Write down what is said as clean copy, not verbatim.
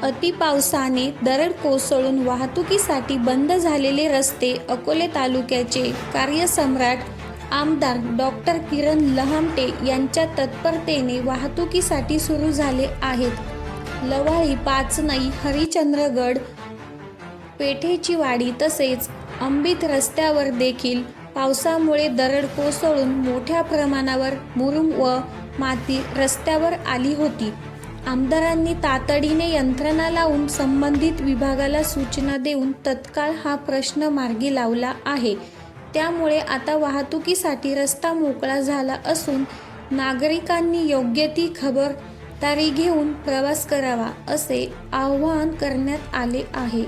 अतिपावसाने दरड कोसळून वाहतुकीसाठी बंद झालेले रस्ते अकोले तालुक्याचे कार्यसम्राट आमदार डॉक्टर किरण लहामटे यांच्या तत्परतेने वाहतुकीसाठी सुरू झाले आहेत। लवाळी, पाचनई, हरिश्चंद्रगड, पेठेची वाडी तसेच अंबित रस्त्यावर देखील पावसामुळे दरड कोसळून मोठ्या प्रमाणावर मुरुम व माती रस्त्यावर आली होती। आमदारांनी तातडीने यंत्रणा लावून संबंधित विभागाला सूचना देऊन तत्काळ हा प्रश्न मार्गी लावला आहे। त्यामुळे आता वाहतुकीसाठी रस्ता मोकळा झाला असून नागरिकांनी योग्य ती खबरदारी घेऊन प्रवास करावा असे आवाहन करण्यात आले आहे।